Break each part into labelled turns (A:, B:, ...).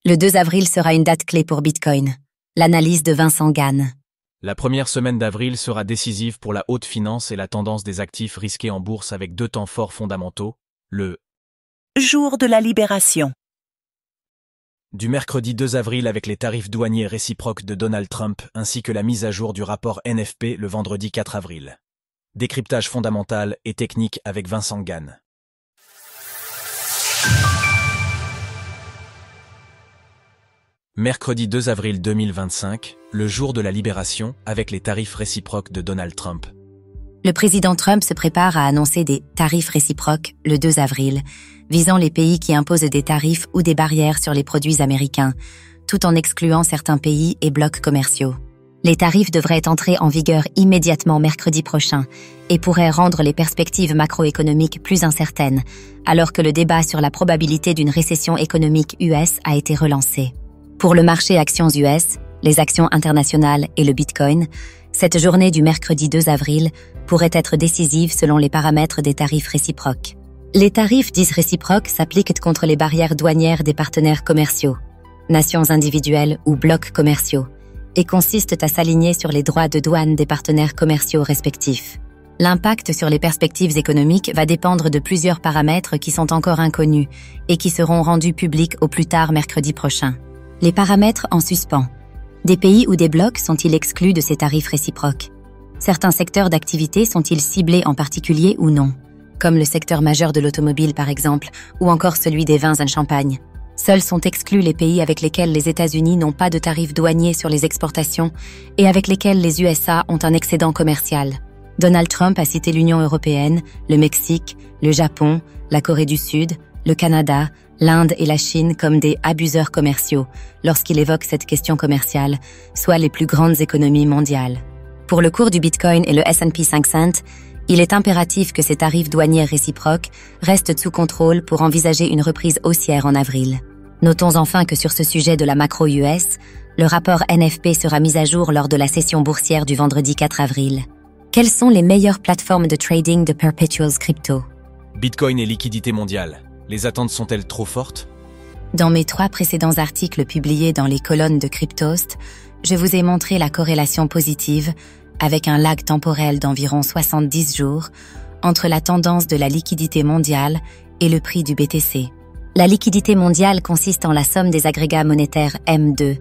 A: Le 2 avril sera une date clé pour Bitcoin. L'analyse de Vincent Gann.
B: La première semaine d'avril sera décisive pour la haute finance et la tendance des actifs risqués en bourse avec deux temps forts fondamentaux, le
C: jour de la libération.
B: Du mercredi 2 avril avec les tarifs douaniers réciproques de Donald Trump ainsi que la mise à jour du rapport NFP le vendredi 4 avril. Décryptage fondamental et technique avec Vincent Gann. Mercredi 2 avril 2025, le jour de la libération avec les tarifs réciproques de Donald Trump.
A: Le président Trump se prépare à annoncer des tarifs réciproques le 2 avril, visant les pays qui imposent des tarifs ou des barrières sur les produits américains, tout en excluant certains pays et blocs commerciaux. Les tarifs devraient entrer en vigueur immédiatement mercredi prochain et pourraient rendre les perspectives macroéconomiques plus incertaines, alors que le débat sur la probabilité d'une récession économique US a été relancé. Pour le marché actions US, les actions internationales et le Bitcoin, cette journée du mercredi 2 avril pourrait être décisive selon les paramètres des tarifs réciproques. Les tarifs dits réciproques s'appliquent contre les barrières douanières des partenaires commerciaux, nations individuelles ou blocs commerciaux, et consistent à s'aligner sur les droits de douane des partenaires commerciaux respectifs. L'impact sur les perspectives économiques va dépendre de plusieurs paramètres qui sont encore inconnus et qui seront rendus publics au plus tard mercredi prochain. Les paramètres en suspens. Des pays ou des blocs sont-ils exclus de ces tarifs réciproques? Certains secteurs d'activité sont-ils ciblés en particulier ou non? Comme le secteur majeur de l'automobile par exemple, ou encore celui des vins et champagne. Seuls sont exclus les pays avec lesquels les États-Unis n'ont pas de tarifs douaniers sur les exportations et avec lesquels les USA ont un excédent commercial. Donald Trump a cité l'Union européenne, le Mexique, le Japon, la Corée du Sud, le Canada, l'Inde et la Chine comme des abuseurs commerciaux lorsqu'il évoque cette question commerciale, soit les plus grandes économies mondiales. Pour le cours du Bitcoin et le S&P 500, il est impératif que ces tarifs douaniers réciproques restent sous contrôle pour envisager une reprise haussière en avril. Notons enfin que sur ce sujet de la macro US, le rapport NFP sera mis à jour lors de la session boursière du vendredi 4 avril. Quelles sont les meilleures plateformes de trading de Perpetuals Crypto?
B: Bitcoin et liquidité mondiale. Les attentes sont-elles trop fortes?
A: Dans mes 3 précédents articles publiés dans les colonnes de Cryptost, je vous ai montré la corrélation positive, avec un lag temporel d'environ 70 jours, entre la tendance de la liquidité mondiale et le prix du BTC. La liquidité mondiale consiste en la somme des agrégats monétaires M2,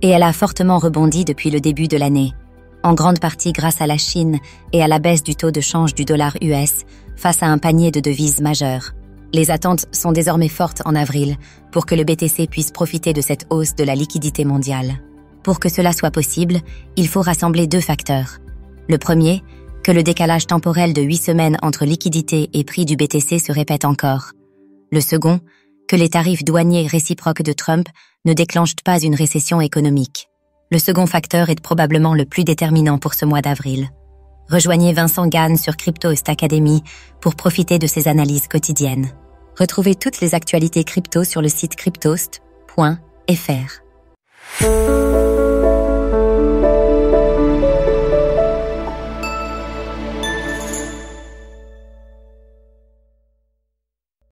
A: et elle a fortement rebondi depuis le début de l'année, en grande partie grâce à la Chine et à la baisse du taux de change du dollar US face à un panier de devises majeures. Les attentes sont désormais fortes en avril pour que le BTC puisse profiter de cette hausse de la liquidité mondiale. Pour que cela soit possible, il faut rassembler 2 facteurs. Le premier, que le décalage temporel de 8 semaines entre liquidité et prix du BTC se répète encore. Le second, que les tarifs douaniers réciproques de Trump ne déclenchent pas une récession économique. Le second facteur est probablement le plus déterminant pour ce mois d'avril. Rejoignez Vincent Gann sur Cryptost Academy pour profiter de ses analyses quotidiennes. Retrouvez toutes les actualités crypto sur le site cryptost.fr.